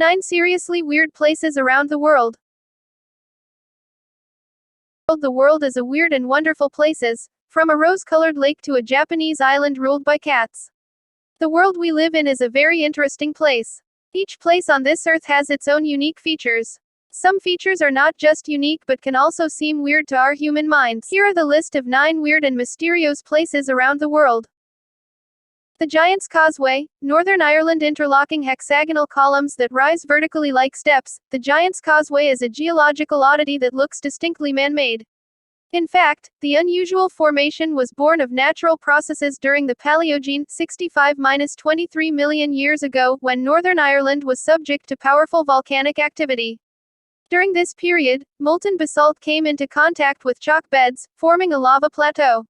9 seriously weird places around the world. The world is a weird and wonderful places, from a rose-colored lake to a Japanese island ruled by cats. The world we live in is a very interesting place. Each place on this earth has its own unique features. Some features are not just unique but can also seem weird to our human minds. Here are the list of 9 weird and mysterious places around the world. The Giant's Causeway, Northern Ireland. Interlocking hexagonal columns that rise vertically like steps, the Giant's Causeway is a geological oddity that looks distinctly man-made. In fact, the unusual formation was born of natural processes during the Paleogene, 65–23 million years ago, when Northern Ireland was subject to powerful volcanic activity. During this period, molten basalt came into contact with chalk beds, forming a lava plateau.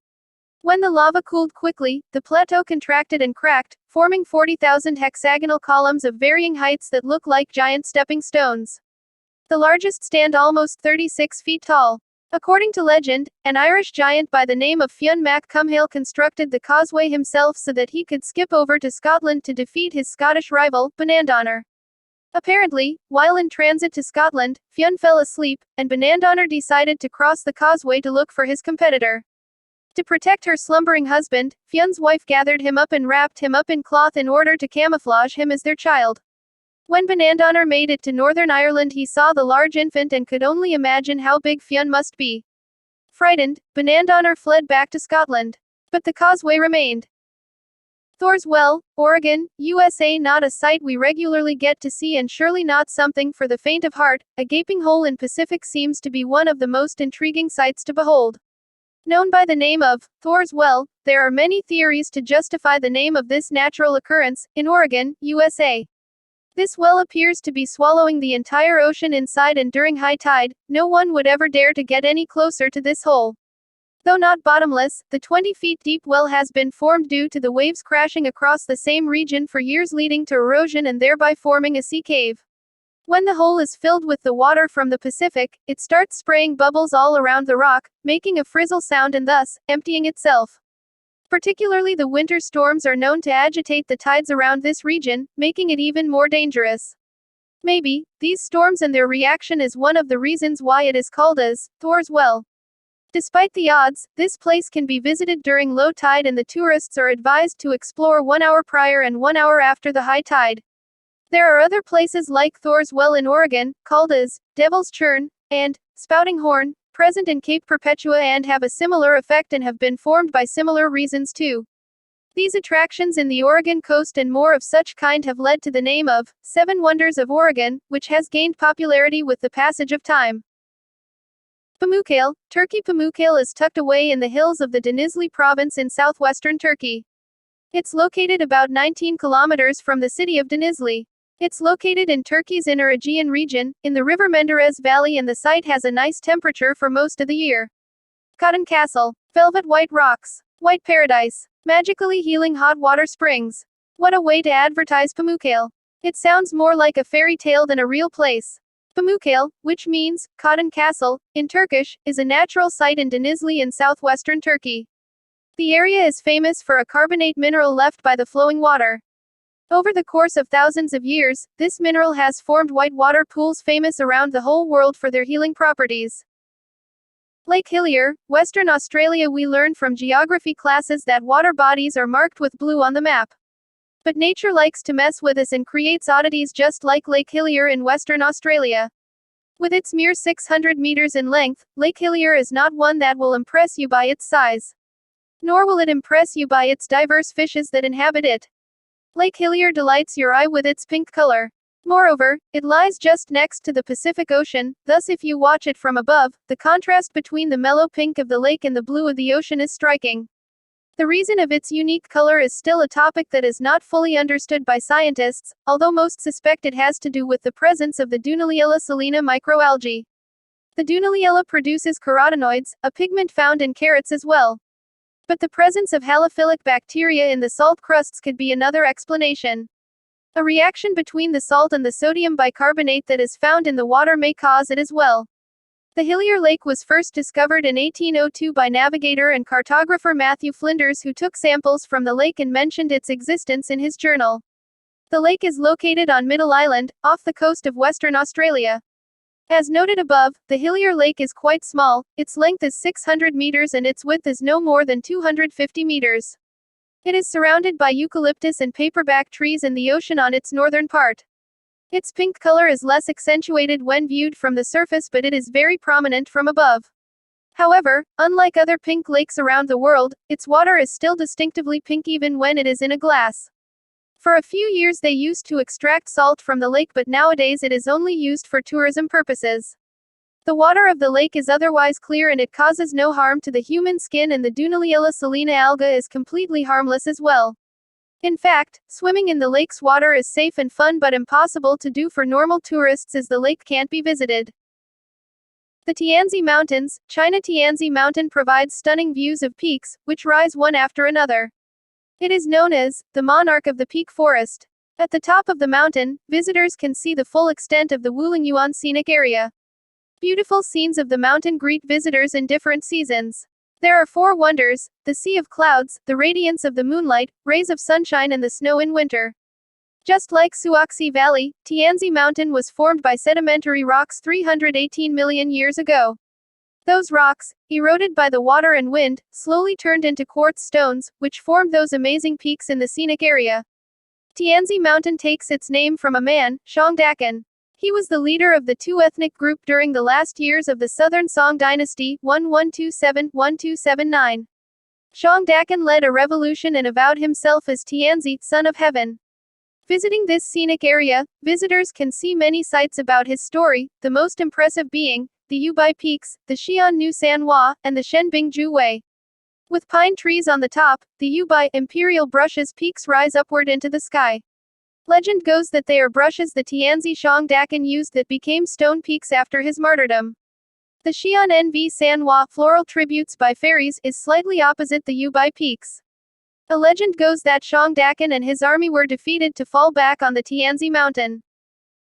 When the lava cooled quickly, the plateau contracted and cracked, forming 40,000 hexagonal columns of varying heights that look like giant stepping stones. The largest stand almost 36 feet tall. According to legend, an Irish giant by the name of Fionn Mac Cumhaill constructed the causeway himself so that he could skip over to Scotland to defeat his Scottish rival, Bonandanner. Apparently, while in transit to Scotland, Fionn fell asleep, and Bonandanner decided to cross the causeway to look for his competitor. To protect her slumbering husband, Fionn's wife gathered him up and wrapped him up in cloth in order to camouflage him as their child. When Bonandanner made it to Northern Ireland, he saw the large infant and could only imagine how big Fionn must be. Frightened, Bonandanner fled back to Scotland. But the causeway remained. Thor's Well, Oregon, USA. Not a sight we regularly get to see and surely not something for the faint of heart. A gaping hole in Pacific seems to be one of the most intriguing sights to behold. Known by the name of Thor's Well, there are many theories to justify the name of this natural occurrence, in Oregon, USA. This well appears to be swallowing the entire ocean inside, and during high tide, no one would ever dare to get any closer to this hole. Though not bottomless, the 20 feet deep well has been formed due to the waves crashing across the same region for years, leading to erosion and thereby forming a sea cave. When the hole is filled with the water from the Pacific, it starts spraying bubbles all around the rock, making a frizzle sound and thus, emptying itself. Particularly the winter storms are known to agitate the tides around this region, making it even more dangerous. Maybe, these storms and their reaction is one of the reasons why it is called as Thor's Well. Despite the odds, this place can be visited during low tide and the tourists are advised to explore 1 hour prior and 1 hour after the high tide. There are other places like Thor's Well in Oregon, called as Devil's Churn, and Spouting Horn, present in Cape Perpetua and have a similar effect and have been formed by similar reasons too. These attractions in the Oregon coast and more of such kind have led to the name of Seven Wonders of Oregon, which has gained popularity with the passage of time. Pamukkale, Turkey. Pamukkale is tucked away in the hills of the Denizli province in southwestern Turkey. It's located about 19 kilometers from the city of Denizli. It's located in Turkey's inner Aegean region, in the River Menderes Valley, and the site has a nice temperature for most of the year. Cotton Castle, velvet white rocks, white paradise, magically healing hot water springs. What a way to advertise Pamukkale. It sounds more like a fairy tale than a real place. Pamukkale, which means Cotton Castle in Turkish, is a natural site in Denizli in southwestern Turkey. The area is famous for a carbonate mineral left by the flowing water. Over the course of thousands of years, this mineral has formed white water pools famous around the whole world for their healing properties. Lake Hillier, Western Australia. We learned from geography classes that water bodies are marked with blue on the map. But nature likes to mess with us and creates oddities just like Lake Hillier in Western Australia. With its mere 600 meters in length, Lake Hillier is not one that will impress you by its size. Nor will it impress you by its diverse fishes that inhabit it. Lake Hillier delights your eye with its pink color. Moreover, it lies just next to the Pacific Ocean, thus if you watch it from above, the contrast between the mellow pink of the lake and the blue of the ocean is striking. The reason of its unique color is still a topic that is not fully understood by scientists, although most suspect it has to do with the presence of the Dunaliella salina microalgae. The Dunaliella produces carotenoids, a pigment found in carrots as well. But the presence of halophilic bacteria in the salt crusts could be another explanation. A reaction between the salt and the sodium bicarbonate that is found in the water may cause it as well. The Hillier Lake was first discovered in 1802 by navigator and cartographer Matthew Flinders, who took samples from the lake and mentioned its existence in his journal. The lake is located on Middle Island, off the coast of Western Australia. As noted above, the Hillier Lake is quite small, its length is 600 meters and its width is no more than 250 meters. It is surrounded by eucalyptus and paperback trees and the ocean on its northern part. Its pink color is less accentuated when viewed from the surface, but it is very prominent from above. However, unlike other pink lakes around the world, its water is still distinctively pink even when it is in a glass. For a few years they used to extract salt from the lake, but nowadays it is only used for tourism purposes. The water of the lake is otherwise clear and it causes no harm to the human skin, and the Dunaliella salina alga is completely harmless as well. In fact, swimming in the lake's water is safe and fun but impossible to do for normal tourists as the lake can't be visited. The Tianzi Mountains, China. Tianzi Mountain provides stunning views of peaks, which rise one after another. It is known as the monarch of the peak forest. At the top of the mountain, visitors can see the full extent of the Wulingyuan scenic area. Beautiful scenes of the mountain greet visitors in different seasons. There are four wonders: the sea of clouds, the radiance of the moonlight, rays of sunshine, and the snow in winter. Just like Suoxi Valley, Tianzi Mountain was formed by sedimentary rocks 318 million years ago. Those rocks, eroded by the water and wind, slowly turned into quartz stones, which formed those amazing peaks in the scenic area. Tianzi Mountain takes its name from a man, Shangdakan. He was the leader of the two ethnic group during the last years of the Southern Song Dynasty, 1127-1279. Shangdakan led a revolution and avowed himself as Tianzi, son of heaven. Visiting this scenic area, visitors can see many sights about his story, the most impressive being the Yubai Peaks, the Xiannu Sanhua, and the Shenbingju Wei. With pine trees on the top, the Yubai Imperial Brushes peaks rise upward into the sky. Legend goes that they are brushes the Tianzi Shangdakan used that became stone peaks after his martyrdom. The Xian Nv Sanhua, floral tributes by fairies, is slightly opposite the Yubai Peaks. A legend goes that Shangdakan and his army were defeated to fall back on the Tianzi Mountain.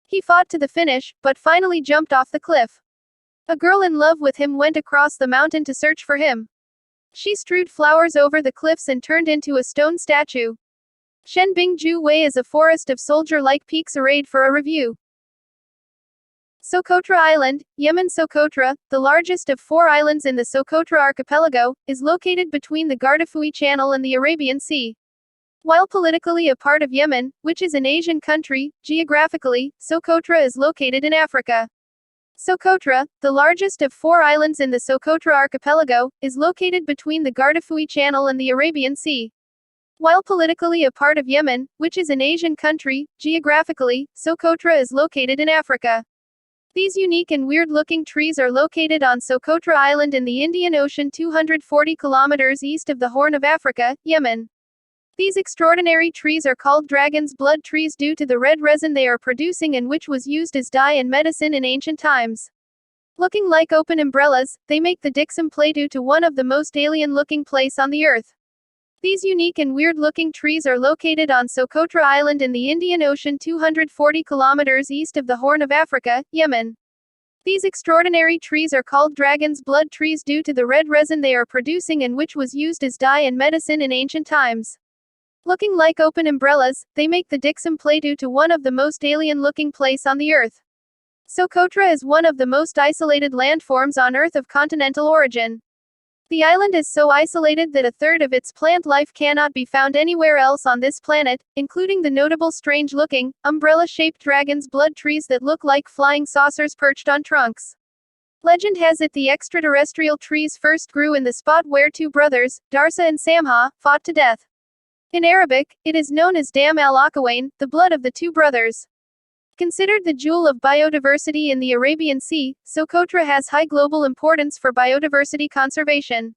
He fought to the finish, but finally jumped off the cliff. A girl in love with him went across the mountain to search for him. She strewed flowers over the cliffs and turned into a stone statue. Shenbingju Wei is a forest of soldier-like peaks arrayed for a review. Socotra Island, Yemen. Socotra, the largest of 4 islands in the Socotra archipelago, is located between the Gardafui Channel and the Arabian Sea. While politically a part of Yemen, which is an Asian country, geographically, Socotra is located in Africa. Socotra, the largest of 4 islands in the Socotra archipelago, is located between the Gardafui Channel and the Arabian Sea. While politically a part of Yemen, which is an Asian country, geographically, Socotra is located in Africa. These unique and weird-looking trees are located on Socotra Island in the Indian Ocean 240 kilometers east of the Horn of Africa, Yemen. These extraordinary trees are called dragon's blood trees due to the red resin they are producing and which was used as dye and medicine in ancient times. Looking like open umbrellas, they make the Dixum Plateau to one of the most alien-looking place on the earth. These unique and weird-looking trees are located on Socotra Island in the Indian Ocean 240 kilometers east of the Horn of Africa, Yemen. These extraordinary trees are called dragon's blood trees due to the red resin they are producing and which was used as dye and medicine in ancient times. Looking like open umbrellas, they make the Dixum Plateau to one of the most alien-looking place on the earth. Socotra is one of the most isolated landforms on Earth of continental origin. The island is so isolated that a third of its plant life cannot be found anywhere else on this planet, including the notable strange-looking, umbrella-shaped dragon's blood trees that look like flying saucers perched on trunks. Legend has it the extraterrestrial trees first grew in the spot where 2 brothers, Darsa and Samha, fought to death. In Arabic, it is known as Dam al-Akawain, the blood of the 2 brothers. Considered the jewel of biodiversity in the Arabian Sea, Socotra has high global importance for biodiversity conservation.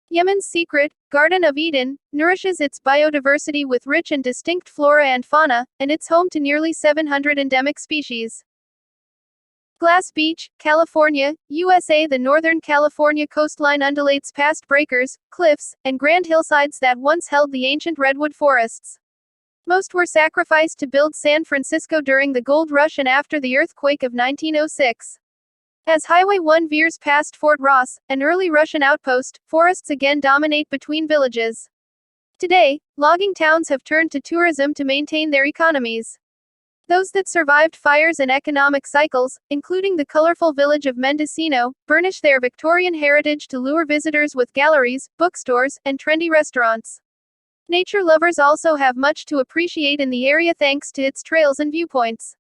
Yemen's secret, Garden of Eden, nourishes its biodiversity with rich and distinct flora and fauna, and it's home to nearly 700 endemic species. Glass Beach, California, USA. The Northern California coastline undulates past breakers, cliffs, and grand hillsides that once held the ancient redwood forests. Most were sacrificed to build San Francisco during the gold rush and after the earthquake of 1906. As Highway 1 veers past Fort Ross, an early Russian outpost, forests again dominate between villages. Today, logging towns have turned to tourism to maintain their economies. Those that survived fires and economic cycles, including the colorful village of Mendocino, burnish their Victorian heritage to lure visitors with galleries, bookstores, and trendy restaurants. Nature lovers also have much to appreciate in the area thanks to its trails and viewpoints.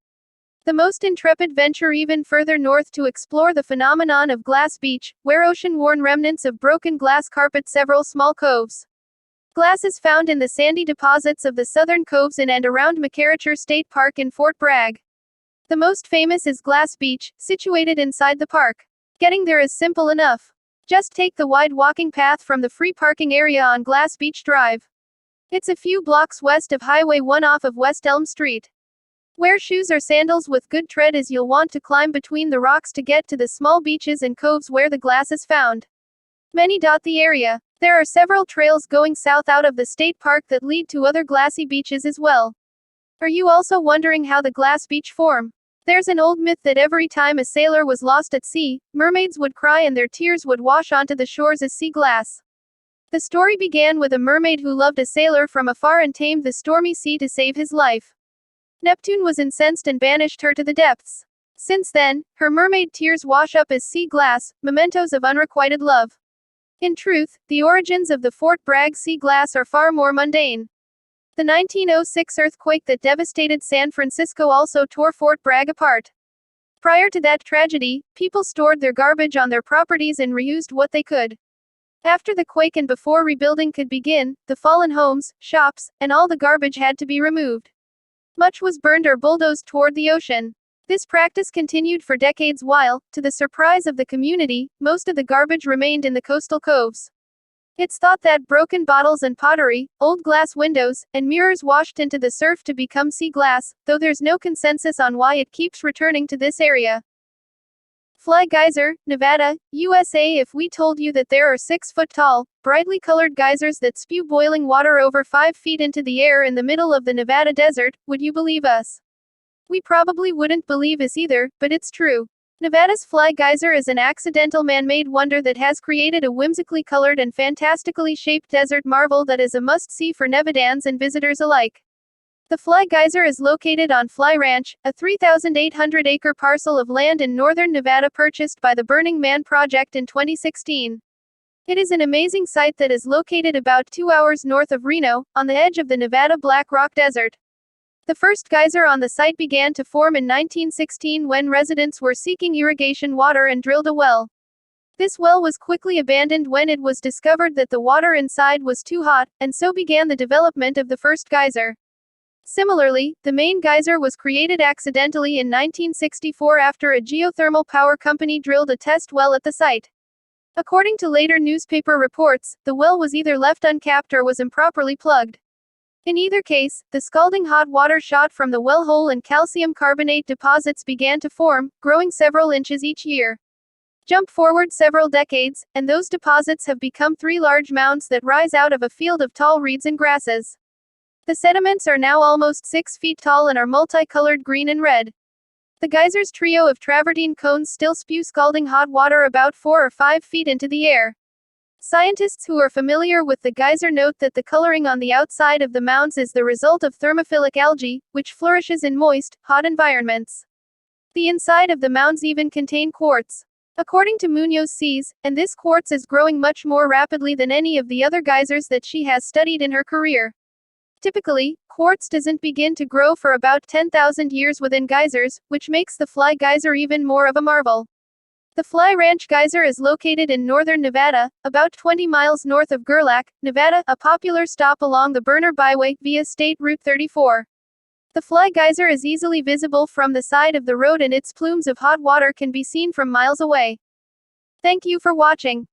The most intrepid venture even further north to explore the phenomenon of Glass Beach, where ocean-worn remnants of broken glass carpet several small coves. Glass is found in the sandy deposits of the southern coves in and around McCarricher State Park in Fort Bragg. The most famous is Glass Beach, situated inside the park. Getting there is simple enough. Just take the wide walking path from the free parking area on Glass Beach Drive. It's a few blocks west of Highway 1 off of West Elm Street. Wear shoes or sandals with good tread as you'll want to climb between the rocks to get to the small beaches and coves where the glass is found. Many dot the area. There are several trails going south out of the state park that lead to other glassy beaches as well. Are you also wondering how the glass beach form? There's an old myth that every time a sailor was lost at sea, mermaids would cry and their tears would wash onto the shores as sea glass. The story began with a mermaid who loved a sailor from afar and tamed the stormy sea to save his life. Neptune was incensed and banished her to the depths. Since then, her mermaid tears wash up as sea glass, mementos of unrequited love. In truth, the origins of the Fort Bragg sea glass are far more mundane. The 1906 earthquake that devastated San Francisco also tore Fort Bragg apart. Prior to that tragedy, people stored their garbage on their properties and reused what they could. After the quake and before rebuilding could begin, the fallen homes, shops, and all the garbage had to be removed. Much was burned or bulldozed toward the ocean. This practice continued for decades while, to the surprise of the community, most of the garbage remained in the coastal coves. It's thought that broken bottles and pottery, old glass windows, and mirrors washed into the surf to become sea glass, though there's no consensus on why it keeps returning to this area. Fly Geyser, Nevada, USA. If we told you that there are 6-foot-tall, brightly colored geysers that spew boiling water over 5 feet into the air in the middle of the Nevada desert, would you believe us? We probably wouldn't believe us either, but it's true. Nevada's Fly Geyser is an accidental man-made wonder that has created a whimsically colored and fantastically shaped desert marvel that is a must-see for Nevadans and visitors alike. The Fly Geyser is located on Fly Ranch, a 3,800-acre parcel of land in northern Nevada purchased by the Burning Man Project in 2016. It is an amazing site that is located about 2 hours north of Reno, on the edge of the Nevada Black Rock Desert. The first geyser on the site began to form in 1916 when residents were seeking irrigation water and drilled a well. This well was quickly abandoned when it was discovered that the water inside was too hot, and so began the development of the first geyser. Similarly, the main geyser was created accidentally in 1964 after a geothermal power company drilled a test well at the site. According to later newspaper reports, the well was either left uncapped or was improperly plugged. In either case, the scalding hot water shot from the well hole and calcium carbonate deposits began to form, growing several inches each year. Jump forward several decades, and those deposits have become 3 large mounds that rise out of a field of tall reeds and grasses. The sediments are now almost 6 feet tall and are multicolored green and red. The geyser's trio of travertine cones still spew scalding hot water about 4 or 5 feet into the air. Scientists who are familiar with the geyser note that the coloring on the outside of the mounds is the result of thermophilic algae, which flourishes in moist, hot environments. The inside of the mounds even contain quartz. According to Munoz Seas, and this quartz is growing much more rapidly than any of the other geysers that she has studied in her career. Typically, quartz doesn't begin to grow for about 10,000 years within geysers, which makes the Fly Geyser even more of a marvel. The Fly Ranch Geyser is located in northern Nevada, about 20 miles north of Gerlach, Nevada, a popular stop along the Burner Byway via State Route 34. The Fly Geyser is easily visible from the side of the road and its plumes of hot water can be seen from miles away. Thank you for watching.